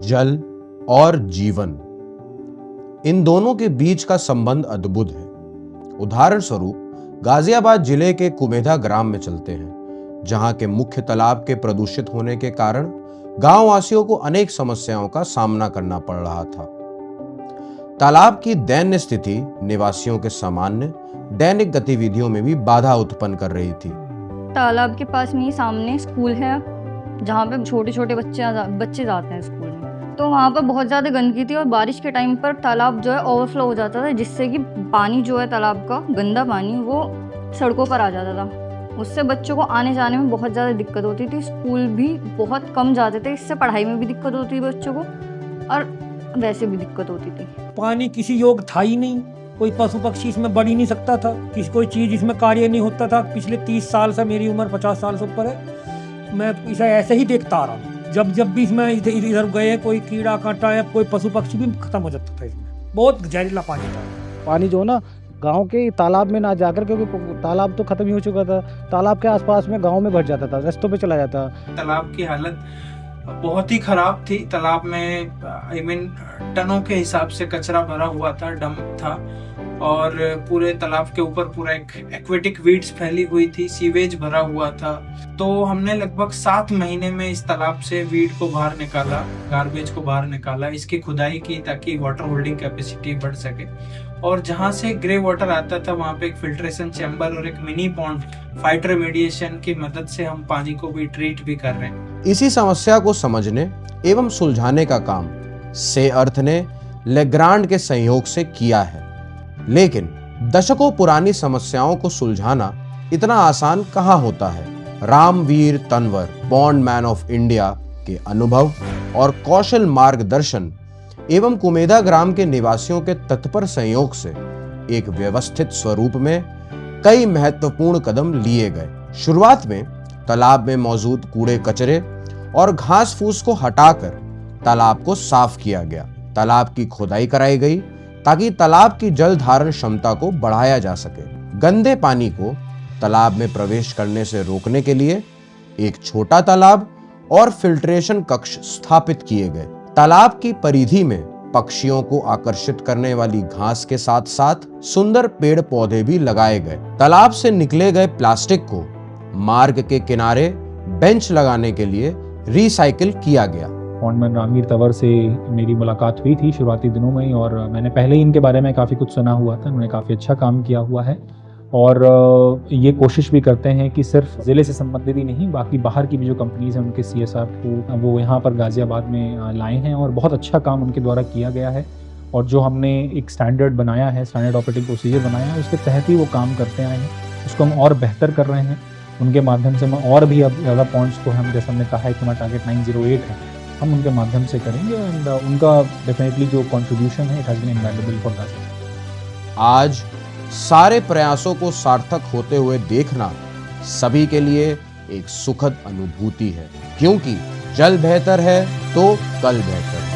जल और जीवन, इन दोनों के बीच का संबंध अद्भुत है। उदाहरण स्वरूप गाजियाबाद जिले के कुमेधा ग्राम में चलते हैं, जहां के मुख्य तालाब के प्रदूषित होने के कारण गांव वासियों को अनेक समस्याओं का सामना करना पड़ रहा था। तालाब की दैन्य स्थिति निवासियों के सामान्य दैनिक गतिविधियों में भी बाधा उत्पन्न कर रही थी। तालाब के पास में ही सामने स्कूल है, जहाँ पे छोटे छोटे बच्चे जाते हैं स्कूल में। तो वहाँ पर बहुत ज़्यादा गंदगी थी और बारिश के टाइम पर तालाब जो है ओवरफ्लो हो जाता था, जिससे कि पानी जो है तालाब का गंदा पानी वो सड़कों पर आ जाता था। उससे बच्चों को आने जाने में बहुत ज़्यादा दिक्कत होती थी। स्कूल भी बहुत कम जाते थे, इससे पढ़ाई में भी दिक्कत होती थी बच्चों को और वैसे भी दिक्कत होती थी। पानी किसी योग था ही नहीं, कोई पशु पक्षी इसमें बढ़ ही नहीं सकता था, किसी कोई चीज़ इसमें कार्य नहीं होता था। पिछले 30 साल से, मेरी उम्र 50 साल से ऊपर है, मैं इसे ऐसे ही देखता आ रहा हूँ। जब भी इसमें इधर गए कोई कीड़ा काटा या कोई पशु पक्षी भी खत्म हो जाता था। इसमें बहुत जहरीला पानी था। पानी जो ना गांव के तालाब में ना जाकर, क्योंकि तालाब तो खत्म ही हो चुका था, तालाब के आसपास में गांव में भर जाता था, रास्तों पे चला जाता। तालाब की हालत बहुत ही खराब थी। तालाब में टनों के हिसाब से कचरा भरा हुआ था, डंप था, और पूरे तालाब के ऊपर पूरा एक एक्वेटिक वीड्स फैली हुई थी, सीवेज भरा हुआ था। तो हमने लगभग 7 महीने में इस तालाब से वीड को बाहर निकाला, गार्बेज को बाहर निकाला, इसकी खुदाई की ताकि वाटर होल्डिंग कैपेसिटी बढ़ सके। और जहाँ से ग्रे वाटर आता था वहाँ पे एक फिल्ट्रेशन चैम्बर और एक मिनी पॉन्ड फाइट रेमेडिएशन की मदद से हम पानी को भी ट्रीट भी कर रहे हैं। इसी समस्या को समझने एवं सुलझाने का काम से अर्थ ने लेग्रांड के सहयोग से किया है। लेकिन दशकों पुरानी समस्याओं को सुलझाना इतना आसान कहाँ होता है। Ramveer Tanwar, pond man of India के अनुभव और कौशल मार्गदर्शन एवं कुमेधा ग्राम के निवासियों के तत्पर सहयोग से एक व्यवस्थित स्वरूप में कई महत्वपूर्ण कदम लिए गए। शुरुआत में तालाब में मौजूद कूड़े कचरे और घास फूस को हटाकर तालाब को साफ किया गया। तालाब की खोदाई कराई गई ताकि तालाब की जल धारण क्षमता को बढ़ाया जा सके। गंदे पानी को तालाब में प्रवेश करने से रोकने के लिए एक छोटा तालाब और फिल्ट्रेशन कक्ष स्थापित किए गए। तालाब की परिधि में पक्षियों को आकर्षित करने वाली घास के साथ साथ सुंदर पेड़ पौधे भी लगाए गए। तालाब से निकले गए प्लास्टिक को मार्ग के किनारे बेंच लगाने के लिए रिसाइकिल किया गया। बॉन्डमैन रामवीर तंवर से मेरी मुलाकात हुई थी शुरुआती दिनों में ही, और मैंने पहले ही इनके बारे में काफ़ी कुछ सुना हुआ था। उन्होंने काफ़ी अच्छा काम किया हुआ है और ये कोशिश भी करते हैं कि सिर्फ ज़िले से संबंधित ही नहीं, बाकी बाहर की भी जो कंपनीज़ हैं उनके CSR को वो यहाँ पर गाज़ियाबाद में लाए हैं और बहुत अच्छा काम उनके द्वारा किया गया है। और जो हमने एक स्टैंडर्ड बनाया है, स्टैंडर्ड ऑपरेटिंग प्रोसीजर बनाया है, उसके तहत ही वो काम करते आए हैं। उसको हम और बेहतर कर रहे हैं। उनके माध्यम से हम और भी अब ज़्यादा पॉइंट्स को हम, जैसे हमने कहा है कि हमारा टारगेट 908 है, हम उनके माध्यम से करेंगे। एंड उनका डेफिनेटली जो कंट्रीब्यूशन है, it has been invaluable for Ghaziabad. आज सारे प्रयासों को सार्थक होते हुए देखना सभी के लिए एक सुखद अनुभूति है, क्योंकि जल बेहतर है तो कल बेहतर है।